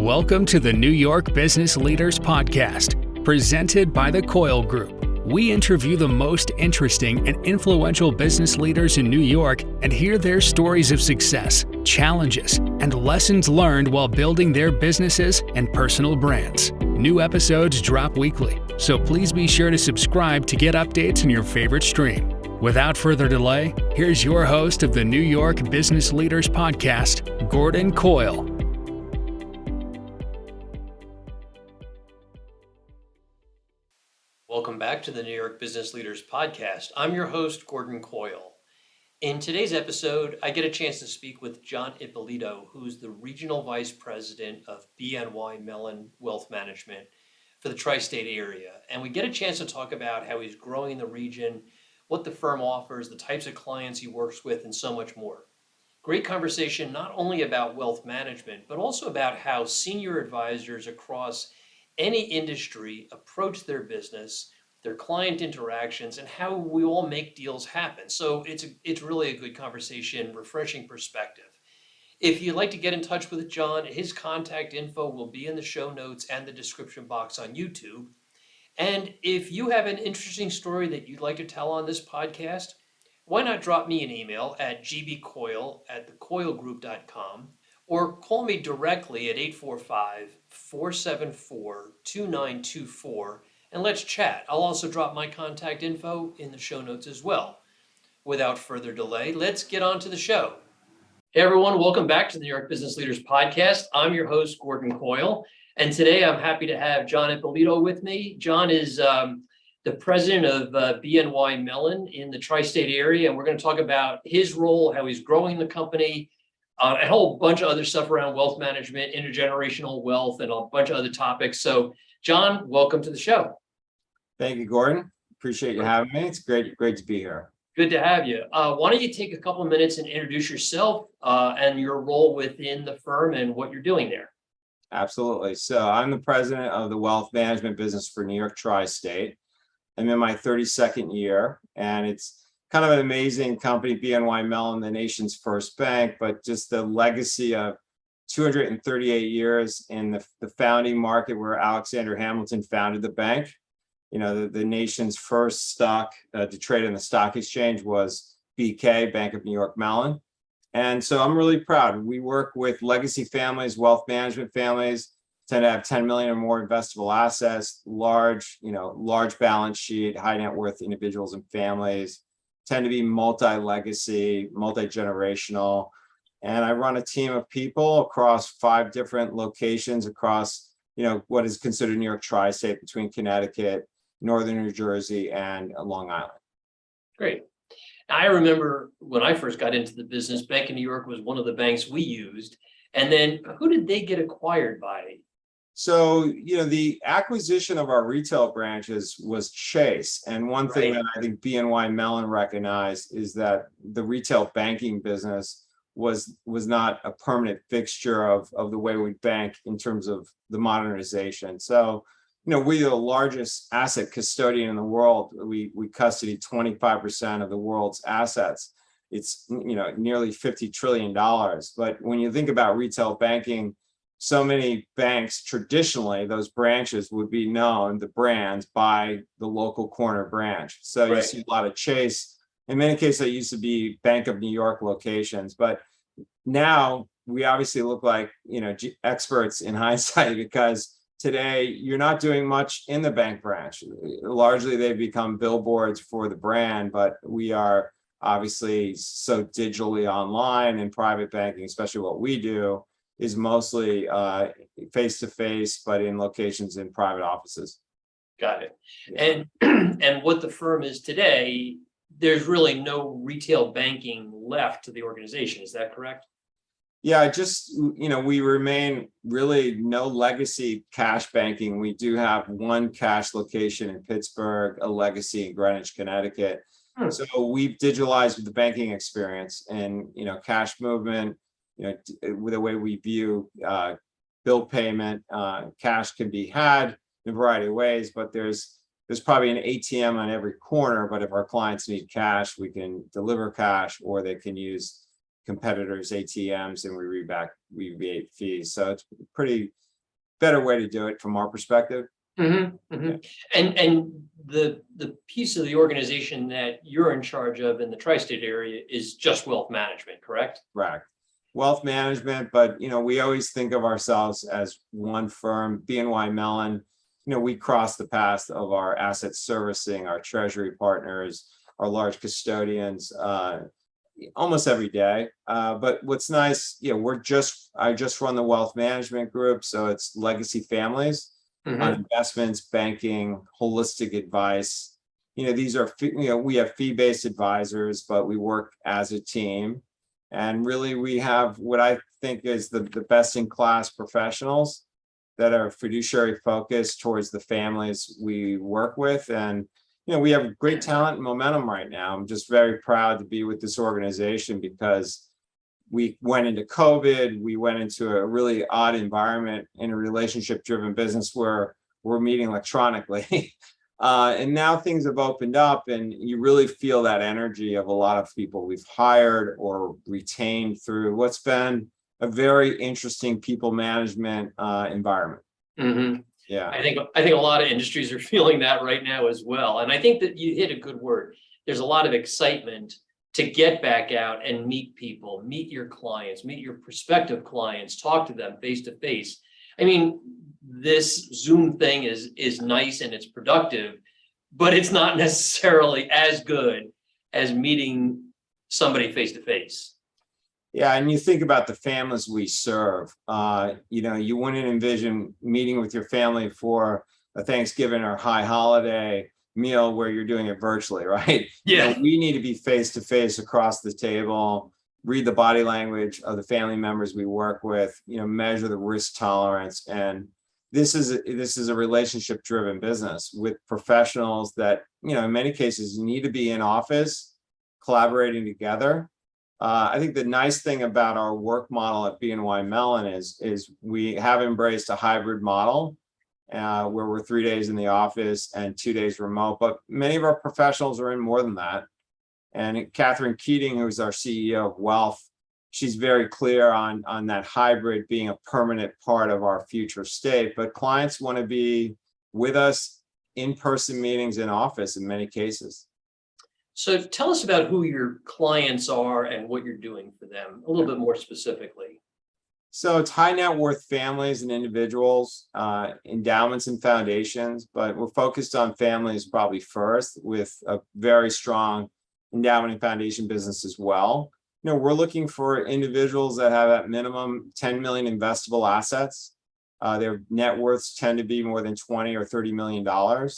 Welcome to the New York Business Leaders Podcast, presented by the Coyle Group. We interview the most interesting and influential business leaders in New York and hear their stories of success, challenges, and lessons learned while building their businesses and personal brands. New episodes drop weekly, so please be sure to subscribe to get updates in your favorite stream. Without further delay, here's your host of the New York Business Leaders Podcast, Gordon Coyle. Welcome back to the New York Business Leaders Podcast. I'm your host, Gordon Coyle. In today's episode, I get a chance to speak with John Ippolito, who's the Regional Vice President of BNY Mellon Wealth Management for the tri-state area. And we get a chance to talk about how he's growing the region, what the firm offers, the types of clients he works with, and so much more. Great conversation not only about wealth management, but also about how senior advisors across any industry approach their business, their client interactions, and how we all make deals happen. So it's really a good conversation, refreshing perspective. If you'd like to get in touch with John, his contact info will be in the show notes and the description box on YouTube. And if you have an interesting story that you'd like to tell on this podcast, why not drop me an email at gbcoyle@thecoylegroup.com or call me directly at 845-474-2924 and let's chat. I'll also drop my contact info in the show notes as well. Without further delay, let's get on to the show. Hey everyone, welcome back to the New York Business Leaders Podcast. I'm your host, Gordon Coyle, and today I'm happy to have John Ippolito with me. John is the president of BNY Mellon in the tri-state area, and we're going to talk about his role, how he's growing the company, a whole bunch of other stuff around wealth management, intergenerational wealth, and a bunch of other topics. So, John, welcome to the show. Thank you, Gordon. Appreciate you having me. It's great to be here. Good to have you. Why don't you take a couple of minutes and introduce yourself and your role within the firm and what you're doing there? Absolutely. So I'm the president of the wealth management business for New York Tri-State. I'm in my 32nd year, and it's kind of an amazing company, BNY Mellon, the nation's first bank, but just the legacy of 238 years in the founding market where Alexander Hamilton founded the bank. You know, the nation's first stock to trade in the stock exchange was BK, Bank of New York Mellon. And so I'm really proud. We work with legacy families, wealth management families, tend to have 10 million or more investable assets, large balance sheet, high net worth individuals and families, tend to be multi-legacy, multi-generational. And I run a team of people across 5 different locations across, what is considered New York Tri-State between Connecticut, Northern New Jersey, and Long Island. Great. I remember when I first got into the business, Bank of New York was one of the banks we used. And then who did they get acquired by? So, the acquisition of our retail branches was Chase. And one thing that I think BNY Mellon recognized is that the retail banking business was not a permanent fixture of the way we bank in terms of the modernization. So, we're the largest asset custodian in the world. We custody 25% of the world's assets. It's, nearly $50 trillion. But when you think about retail banking, so many banks, traditionally, those branches would be known, the brands, by the local corner branch. So you see a lot of Chase. In many cases, they used to be Bank of New York locations. But now we obviously look like, experts in hindsight, because today you're not doing much in the bank branch. Largely, they've become billboards for the brand, but we are obviously so digitally online, and private banking, especially what we do, is mostly face-to-face, but in locations in private offices. Got it. Yeah. And what the firm is today, there's really no retail banking left to the organization. Is that correct? Yeah, we remain really no legacy cash banking. We do have one cash location in Pittsburgh, a legacy in Greenwich, Connecticut. So we've digitalized the banking experience and, cash movement, with the way we view bill payment. Cash can be had in a variety of ways, but there's probably an ATM on every corner. But if our clients need cash, we can deliver cash, or they can use competitors' ATMs and we rebate fees. So it's pretty better way to do it from our perspective. And the piece of the organization that you're in charge of in the tri-state area is just wealth management, correct? Correct. Wealth management, but we always think of ourselves as one firm. BNY Mellon, we cross the paths of our asset servicing, our treasury partners, our large custodians almost every day. But what's nice, I just run the wealth management group, so it's legacy families on investments, banking, holistic advice. These are we have fee-based advisors, but we work as a team. And really, we have what I think is the best-in-class professionals that are fiduciary focused towards the families we work with. And, we have great talent and momentum right now. I'm just very proud to be with this organization because we went into COVID, we went into a really odd environment in a relationship-driven business where we're meeting electronically. And now things have opened up and you really feel that energy of a lot of people we've hired or retained through what's been a very interesting people management environment. Yeah. I think a lot of industries are feeling that right now as well. And I think that you hit a good word. There's a lot of excitement to get back out and meet people, meet your clients, meet your prospective clients, talk to them face to face. I mean, this Zoom thing is nice and it's productive, but it's not necessarily as good as meeting somebody face to face. Yeah, and you think about the families we serve. You wouldn't envision meeting with your family for a Thanksgiving or high holiday meal where you're doing it virtually, right? Yeah. We need to be face to face across the table, read the body language of the family members we work with, measure the risk tolerance. And this is a relationship driven business with professionals that, in many cases need to be in office collaborating together. I think the nice thing about our work model at BNY Mellon is we have embraced a hybrid model where we're 3 days in the office and 2 days remote, but many of our professionals are in more than that. And Catherine Keating, who's our CEO of Wealth, she's very clear on that hybrid being a permanent part of our future state, but clients want to be with us in-person meetings in office in many cases. So tell us about who your clients are and what you're doing for them a little bit more specifically. So it's high net worth families and individuals, endowments and foundations, but we're focused on families probably first with a very strong endowment and foundation business as well. We're looking for individuals that have at minimum 10 million investable assets. Their net worths tend to be more than 20 or $30 million.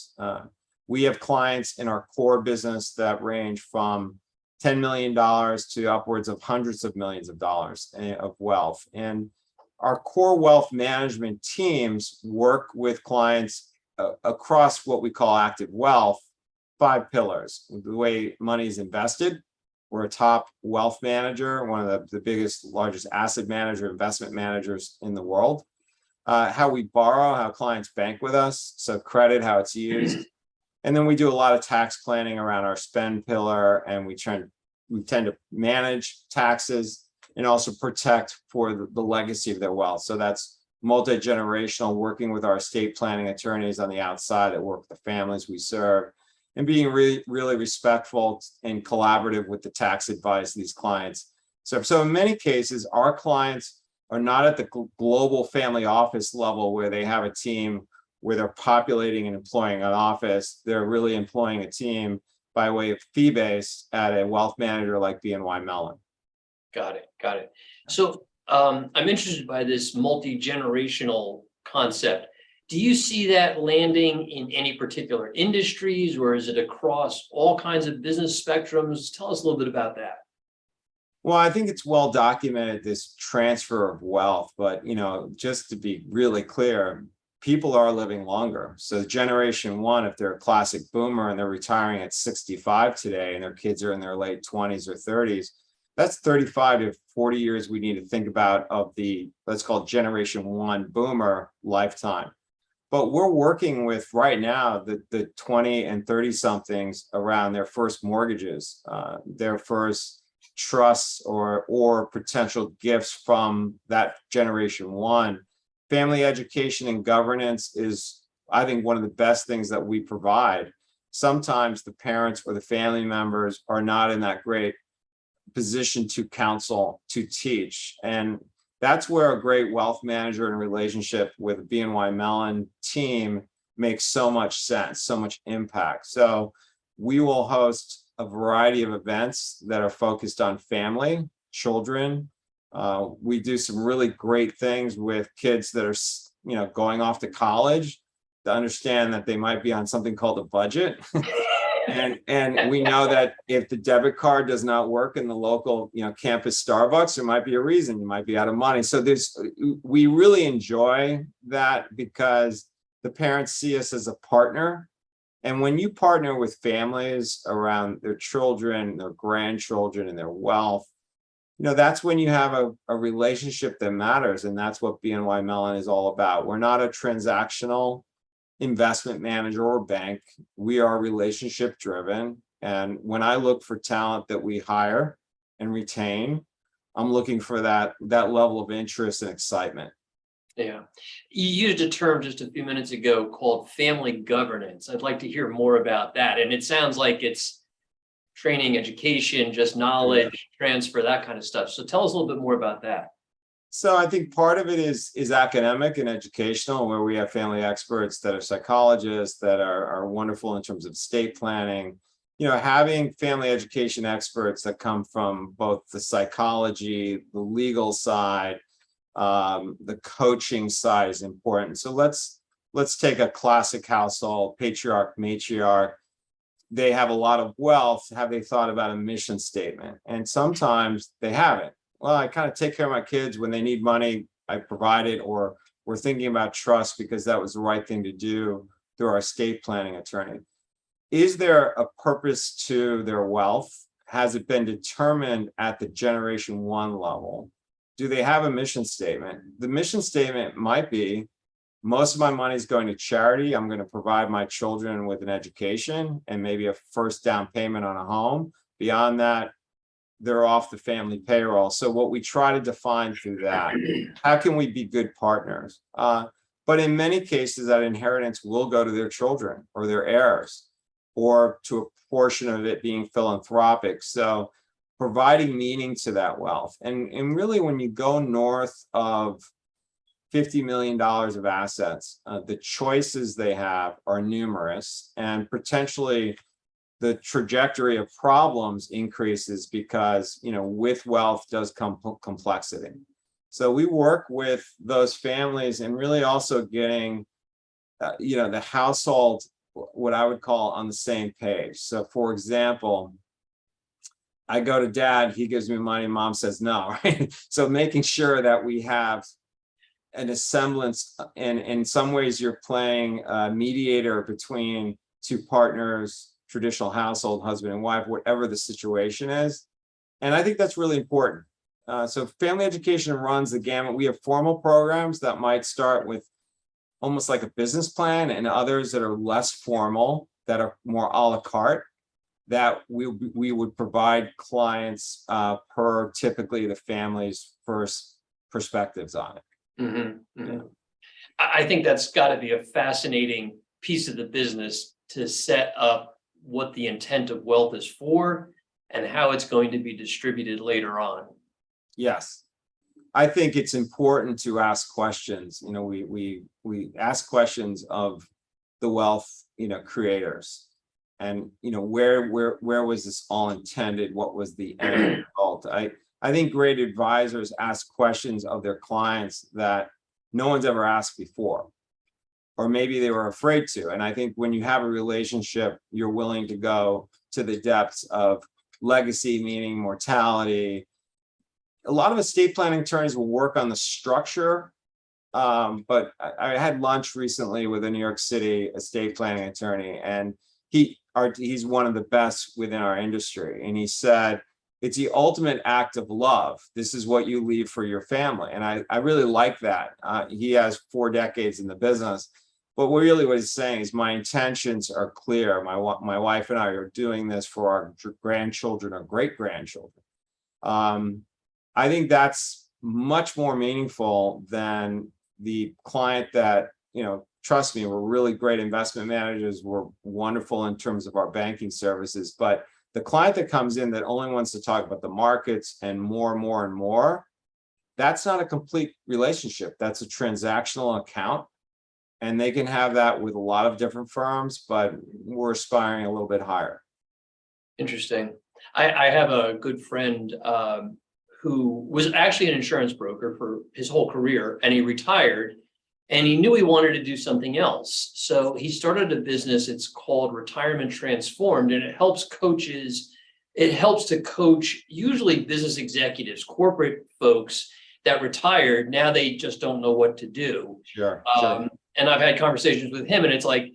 We have clients in our core business that range from $10 million to upwards of hundreds of millions of dollars of wealth. And our core wealth management teams work with clients across what we call active wealth, 5 pillars. The way money is invested. We're a top wealth manager, one of the biggest, largest asset manager, investment managers in the world. How we borrow, how clients bank with us, so credit, how it's used. And then we do a lot of tax planning around our spend pillar, and we tend to manage taxes and also protect for the legacy of their wealth. So that's multi-generational, working with our estate planning attorneys on the outside that work with the families we serve, and being really, really respectful and collaborative with the tax advice of these clients. So in many cases, our clients are not at the global family office level where they have a team where they're populating and employing an office. They're really employing a team by way of fee-based at a wealth manager like BNY Mellon. Got it. So I'm interested by this multi-generational concept. Do you see that landing in any particular industries, or is it across all kinds of business spectrums? Tell us a little bit about that. Well, I think it's well documented, this transfer of wealth, but just to be really clear, people are living longer. So generation one, if they're a classic boomer and they're retiring at 65 today and their kids are in their late 20s or 30s, that's 35 to 40 years we need to think about of the, let's call it generation one boomer lifetime. But we're working with right now the 20 and 30 somethings around their first mortgages, their first trusts or potential gifts from that generation one. family education and governance is, I think, one of the best things that we provide. Sometimes the parents or the family members are not in that great position to counsel, to teach. And that's where a great wealth manager and relationship with a BNY Mellon team makes so much sense, so much impact. So we will host a variety of events that are focused on family, children. We do some really great things with kids that are, going off to college, to understand that they might be on something called a budget. And we know that if the debit card does not work in the local, campus Starbucks, there might be a reason you might be out of money. So we really enjoy that because the parents see us as a partner. And when you partner with families around their children, their grandchildren, and their wealth, that's when you have a relationship that matters. And that's what BNY Mellon is all about. We're not a transactional investment manager or bank. We are relationship driven. And when I look for talent that we hire and retain, I'm looking for that level of interest and excitement. Yeah. You used a term just a few minutes ago called family governance. I'd like to hear more about that. And it sounds like it's training, education, just knowledge transfer, that kind of stuff. So tell us a little bit more about that. So I think part of it is academic and educational, where we have family experts that are psychologists that are wonderful in terms of estate planning. Having family education experts that come from both the psychology, the legal side, the coaching side is important. So let's take a classic household, patriarch, matriarch. They have a lot of wealth. Have they thought about a mission statement? And sometimes they haven't. Well, I kind of take care of my kids when they need money, I provide it, or we're thinking about trust because that was the right thing to do through our estate planning attorney. Is there a purpose to their wealth? Has it been determined at the generation one level? Do they have a mission statement? The mission statement might be, most of my money is going to charity. I'm going to provide my children with an education and maybe a first down payment on a home. Beyond that, they're off the family payroll. So what we try to define through that, how can we be good partners? But in many cases, that inheritance will go to their children or their heirs, or to a portion of it being philanthropic. So providing meaning to that wealth. And really, when you go north of $50 million of assets, the choices they have are numerous, and potentially the trajectory of problems increases because, with wealth does come complexity. So we work with those families and really also getting, the household, what I would call, on the same page. So for example, I go to dad, he gives me money, mom says no, right? So making sure that we have an semblance, and in some ways you're playing a mediator between two partners, traditional household, husband and wife, whatever the situation is. And I think that's really important. So family education runs the gamut. We have formal programs that might start with almost like a business plan, and others that are less formal, that are more a la carte, that we would provide clients per typically the family's first perspectives on it. Mm-hmm, mm-hmm. Yeah. I think that's got to be a fascinating piece of the business, to set up what the intent of wealth is for and how it's going to be distributed later on. Yes. I think it's important to ask questions. We ask questions of the wealth, creators, and where was this all intended? What was the end result? I think great advisors ask questions of their clients that no one's ever asked before, or maybe they were afraid to. And I think when you have a relationship, you're willing to go to the depths of legacy, meaning mortality. A lot of estate planning attorneys will work on the structure, but I had lunch recently with a New York City estate planning attorney, and he's one of the best within our industry. And he said, it's the ultimate act of love. This is what you leave for your family. And I really like that. He has 4 decades in the business, but really what he's saying is, my intentions are clear. My wife and I are doing this for our grandchildren or great grandchildren. I think that's much more meaningful than the client that, trust me, we're really great investment managers. We're wonderful in terms of our banking services, but the client that comes in that only wants to talk about the markets and more, that's not a complete relationship. That's a transactional account. And they can have that with a lot of different firms, but we're aspiring a little bit higher. Interesting. I have a good friend who was actually an insurance broker for his whole career, and he retired, and he knew he wanted to do something else. So he started a business. It's called Retirement Transformed, and it helps coaches. It helps to coach usually business executives, corporate folks that retired. Now they just don't know what to do. Sure. And I've had conversations with him, and it's like,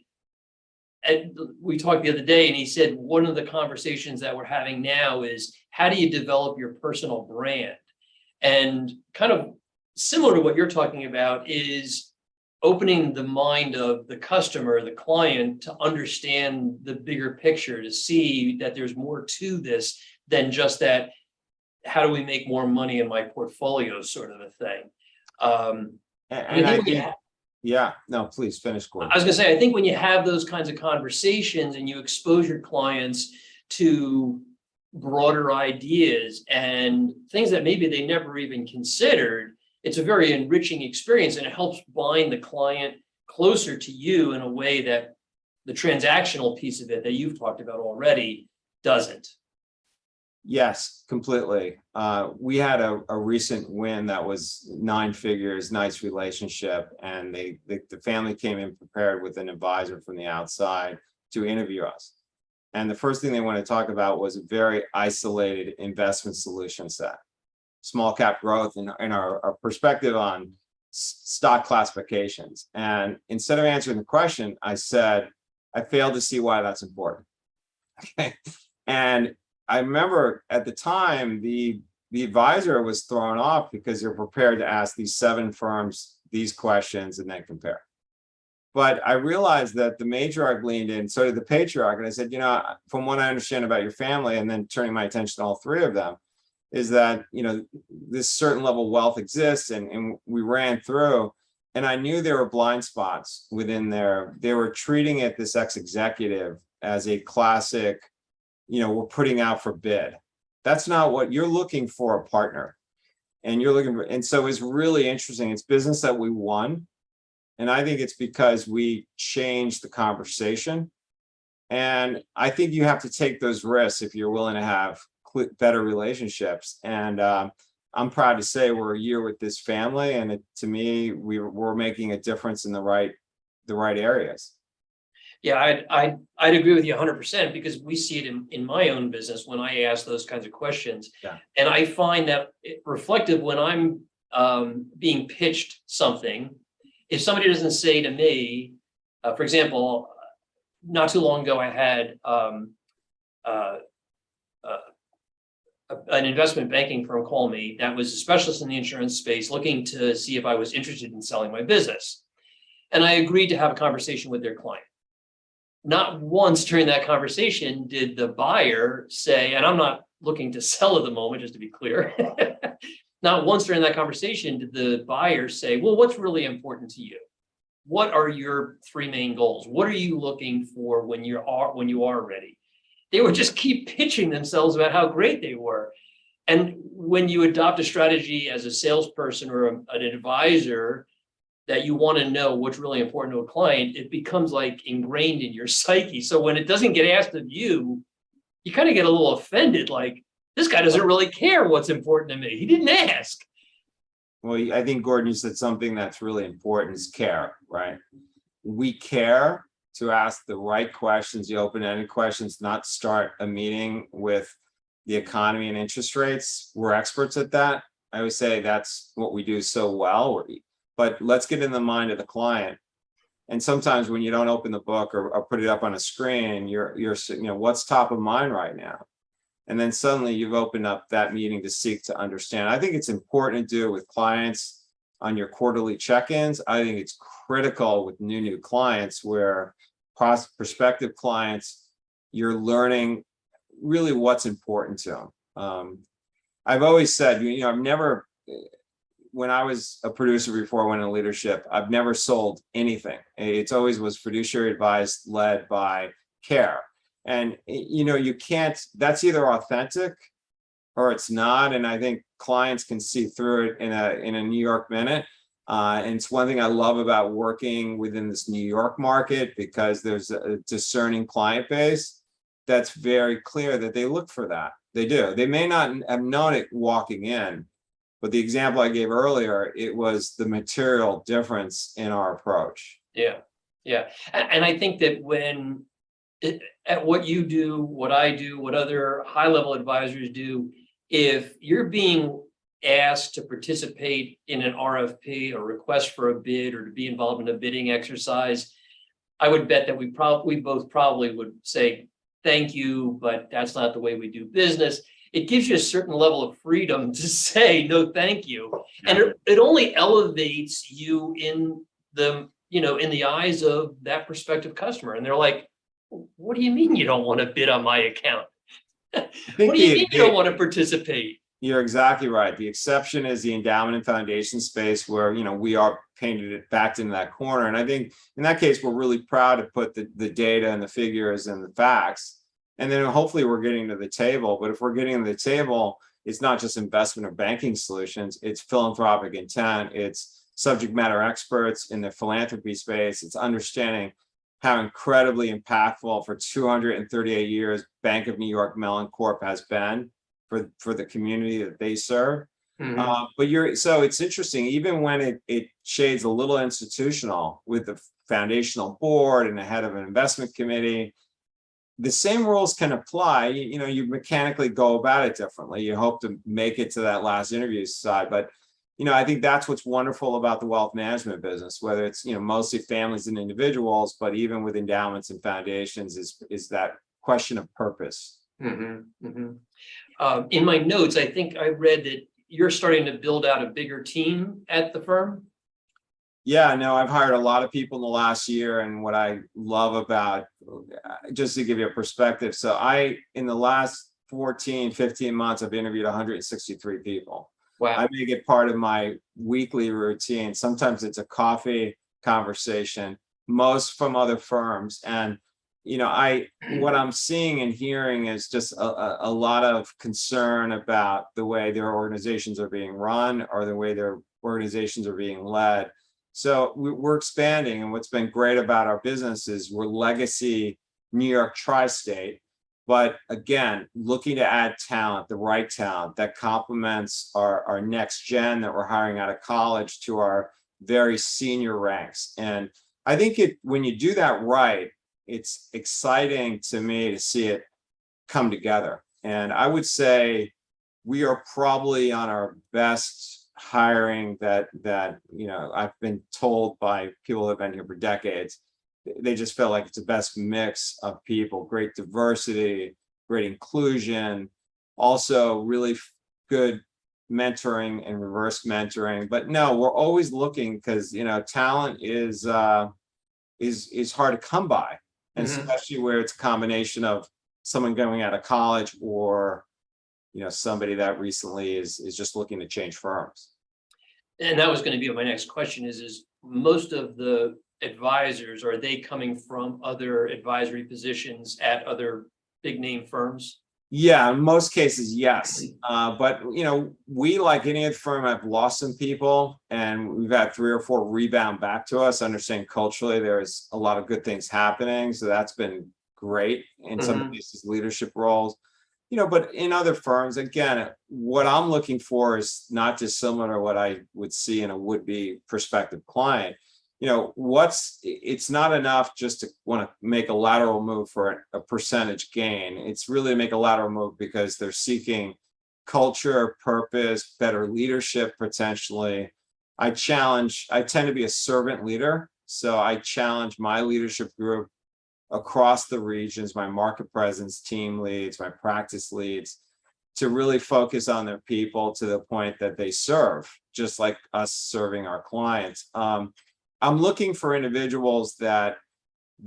we talked the other day, and he said one of the conversations that we're having now is how do you develop your personal brand? And kind of similar to what you're talking about is opening the mind of the customer, the client, to understand the bigger picture, to see that there's more to this than just that, how do we make more money in my portfolio sort of a thing. Yeah, no, please finish, Gordon. I was going to say, I think when you have those kinds of conversations and you expose your clients to broader ideas and things that maybe they never even considered, it's a very enriching experience, and it helps bind the client closer to you in a way that the transactional piece of it that you've talked about already doesn't. Yes, completely. We had a recent win that was 9 figures, nice relationship, and the family came in prepared with an advisor from the outside to interview us. And the first thing they want to talk about was a very isolated investment solution set, small cap growth, and our perspective on stock classifications. And instead of answering the question, I said, I failed to see why that's important. Okay. And I remember at the time, the advisor was thrown off because you're prepared to ask these 7 firms these questions and then compare. But I realized that the matriarch leaned in, so did the patriarch. And I said, from what I understand about your family, and then turning my attention to all 3 of them, is that, this certain level of wealth exists. And we ran through, and I knew there were blind spots within there. They were treating it, this ex-executive, as a classic, we're putting out for bid. That's not what you're looking for, a partner. And you're looking for, and so it's really interesting. It's business that we won. And I think it's because we changed the conversation. And I think you have to take those risks if you're willing to have better relationships. And I'm proud to say we're a year with this family. And to me, we're making a difference in the right areas. Yeah, I'd agree with you 100%, because we see it in my own business when I ask those kinds of questions. Yeah. And I find that reflective when I'm being pitched something. If somebody doesn't say to me, for example, not too long ago, I had an investment banking firm call me that was a specialist in the insurance space, looking to see if I was interested in selling my business. And I agreed to have a conversation with their client. Not once during that conversation did the buyer say, and I'm not looking to sell at the moment, just to be clear, not once during that conversation did the buyer say, well, what's really important to you? What are your 3 main goals? What are you looking for when you are ready? They would just keep pitching themselves about how great they were. And when you adopt a strategy as a salesperson or an advisor, that you want to know what's really important to a client, it becomes like ingrained in your psyche. So when it doesn't get asked of you, you kind of get a little offended, like, this guy doesn't really care what's important to me. He didn't ask. Well, I think, Gordon, you said something that's really important, is care, right? We care to ask the right questions, the open-ended questions, not start a meeting with the economy and interest rates. We're experts at that. I always say that's what we do so well. But let's get in the mind of the client. And sometimes when you don't open the book or put it up on a screen, you're what's top of mind right now. And then suddenly you've opened up that meeting to seek to understand. I think it's important to do it with clients on your quarterly check-ins. I think it's critical with new clients, where prospective clients, you're learning really what's important to them. I've always said, when I was a producer before I went into leadership, I've never sold anything. It's always was fiduciary advice led by care. And you can't, that's either authentic or it's not. And I think clients can see through it in a New York minute. And it's one thing I love about working within this New York market, because there's a discerning client base that's very clear that they look for that. They do. They may not have known it walking in, but the example I gave earlier, it was the material difference in our approach. Yeah, yeah. And I think that at what you do, what I do, what other high-level advisors do, if you're being asked to participate in an RFP, a request for a bid, or to be involved in a bidding exercise, I would bet that we both probably would say, thank you, but that's not the way we do business. It gives you a certain level of freedom to say, no, thank you. And it only elevates you in the eyes of that prospective customer. And they're like, what do you mean you don't want to bid on my account? What do you mean you don't want to participate? You're exactly right. The exception is the endowment and foundation space, where we are painted it back into that corner. And I think in that case, we're really proud to put the data and the figures and the facts. And then hopefully we're getting to the table. But if we're getting to the table, it's not just investment or banking solutions, it's philanthropic intent, it's subject matter experts in the philanthropy space, it's understanding how incredibly impactful for 238 years Bank of New York Mellon Corp has been for the community that they serve. Mm-hmm. So it's interesting, even when it shades a little institutional with the foundational board and the head of an investment committee, the same rules can apply. You mechanically go about it differently. You hope to make it to that last interview side, but I think that's what's wonderful about the wealth management business, whether it's mostly families and individuals, but even with endowments and foundations, is that question of purpose. Mm-hmm. Mm-hmm. In my notes, I think I read that you're starting to build out a bigger team at the firm. Yeah, no, I've hired a lot of people in the last year. And what I love about, just to give you a perspective, so in the last 15 months, I've interviewed 163 people. Wow. I make it part of my weekly routine. Sometimes it's a coffee conversation, most from other firms. And what I'm seeing and hearing is just a lot of concern about the way their organizations are being run or the way their organizations are being led. So we're expanding, and what's been great about our business is we're legacy New York tri-state, but again, looking to add talent, the right talent that complements our next gen that we're hiring out of college to our very senior ranks. And I think when you do that right, it's exciting to me to see it come together. And I would say we are probably on our best hiring that I've been told by people who have been here for decades. They just feel like it's the best mix of people, great diversity, great inclusion, also really good mentoring and reverse mentoring. But no, we're always looking, because talent is hard to come by, and especially where it's a combination of someone going out of college or somebody that recently is just looking to change firms. And that was going to be my next question is most of the advisors, are they coming from other advisory positions at other big name firms? Yeah, in most cases, yes. But we, like any other firm, have lost some people, and we've had 3 or 4 rebound back to us. Understand culturally there's a lot of good things happening, so that's been great in some cases, leadership roles. But in other firms, again, what I'm looking for is not dissimilar to what I would see in a would-be prospective client. It's not enough just to want to make a lateral move for a percentage gain. It's really to make a lateral move because they're seeking culture, purpose, better leadership, potentially. I tend to be a servant leader. So I challenge my leadership group across the regions, my market presence team leads, my practice leads, to really focus on their people to the point that they serve, just like us serving our clients. I'm looking for individuals that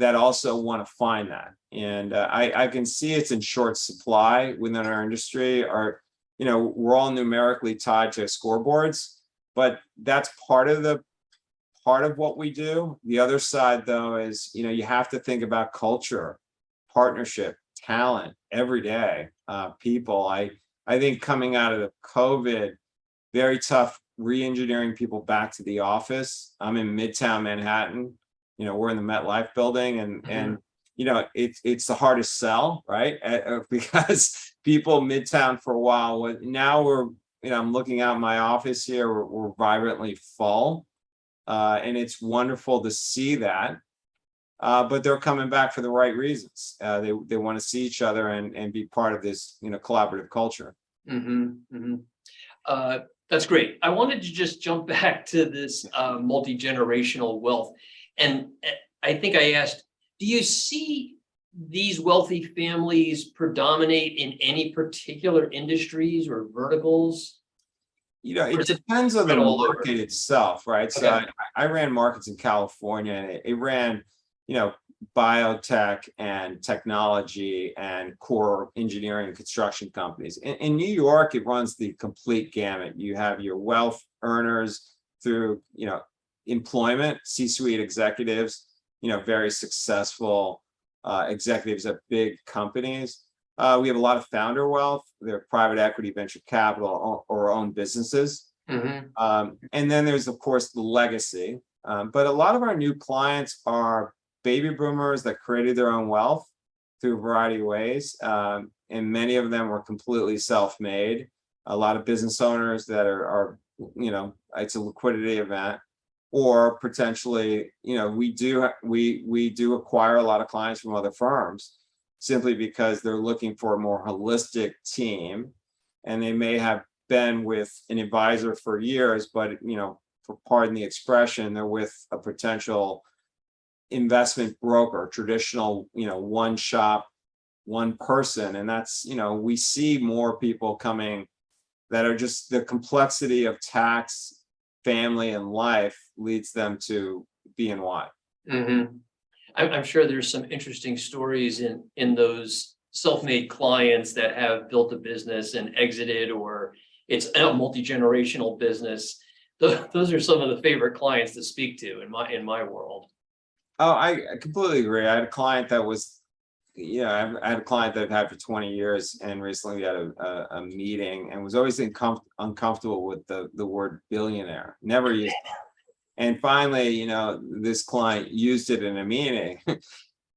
also want to find that. And I can see it's in short supply within our industry. We're all numerically tied to scoreboards. but that's part of what we do. The other side, though, is, you have to think about culture, partnership, talent every day. People, I think coming out of the COVID, very tough re-engineering people back to the office. I'm in Midtown Manhattan. We're in the MetLife building, and it's the hardest sell, right? Because people Midtown for a while. Now I'm looking out my office here. We're vibrantly full, and it's wonderful to see that. But they're coming back for the right reasons. They want to see each other and be part of this collaborative culture. That's great. I wanted to just jump back to this multi-generational wealth. And I think I asked, do you see these wealthy families predominate in any particular industries or verticals? It depends on the market itself, right? So Okay. I ran markets in California, and it ran, biotech and technology and core engineering and construction companies. In New York, it runs the complete gamut. You have your wealth earners through, employment, C-suite executives, very successful executives at big companies. We have a lot of founder wealth. They're private equity, venture capital, or own businesses. And then there's, of course, the legacy. But a lot of our new clients are baby boomers that created their own wealth through a variety of ways. And many of them were completely self-made. A lot of business owners that are it's a liquidity event. Or potentially, we do acquire a lot of clients from other firms simply because they're looking for a more holistic team, and they may have been with an advisor for years, but for pardon the expression, they're with a potential investment broker, traditional, one shop, one person. And that's, we see more people coming that are just the complexity of tax, family, and life leads them to BNY. I'm sure there's some interesting stories in those self-made clients that have built a business and exited, or it's a multi-generational business. Those are some of the favorite clients to speak to in my world. Oh, I completely agree. I had a client that was, I had a client that I've had for 20 years, and recently we had a meeting and was always uncomfortable with the word billionaire. Never used it. And finally, this client used it in a meeting.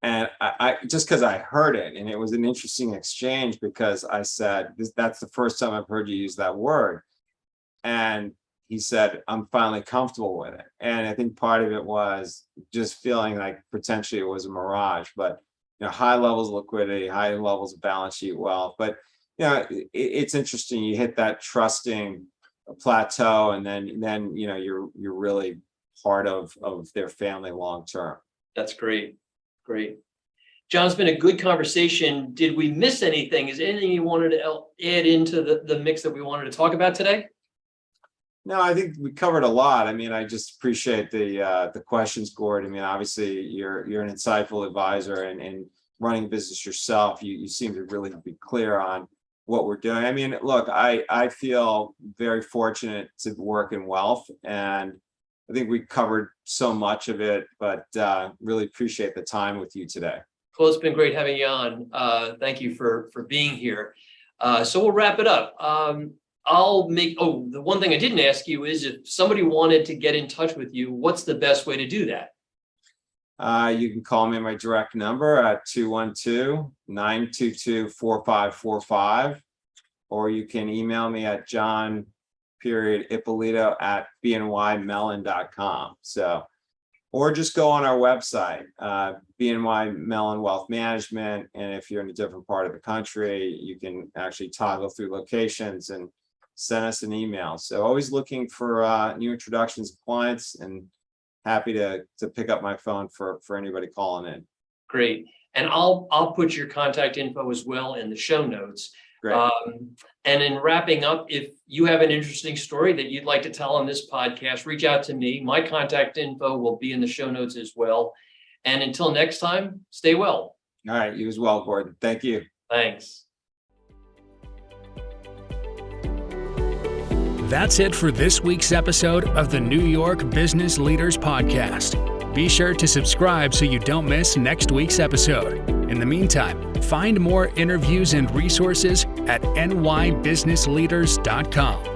And I just because I heard it, and it was an interesting exchange because I said, that's the first time I've heard you use that word. And he said, I'm finally comfortable with it. And I think part of it was just feeling like potentially it was a mirage, but high levels of liquidity, high levels of balance sheet wealth. But it's interesting. You hit that trusting plateau, and then you're really part of their family long term. That's great. John, it's been a good conversation. Did we miss anything? Is there anything you wanted to add into the mix that we wanted to talk about today? No, I think we covered a lot. I mean, I just appreciate the questions, Gord. I mean, obviously you're an insightful advisor, and running a business yourself, you seem to really be clear on what we're doing. I mean, look, I feel very fortunate to work in wealth, and I think we covered so much of it, but really appreciate the time with you today. Well, it's been great having you on. Thank you for being here. So we'll wrap it up. The one thing I didn't ask you is, if somebody wanted to get in touch with you, what's the best way to do that? You can call me my direct number at 212-922-4545, or you can email me at John.Ippolito@bnymellon.com. So, or just go on our website, BNY Mellon Wealth Management. And if you're in a different part of the country, you can actually toggle through locations and send us an email. So always looking for new introductions of clients, and happy to pick up my phone for anybody calling in. Great. And I'll put your contact info as well in the show notes. Great. And in wrapping up, if you have an interesting story that you'd like to tell on this podcast, reach out to me. My contact info will be in the show notes as well. And until next time, stay well. All right. You as well, Gordon. Thank you. Thanks. That's it for this week's episode of the New York Business Leaders Podcast. Be sure to subscribe so you don't miss next week's episode. In the meantime, find more interviews and resources at nybusinessleaders.com.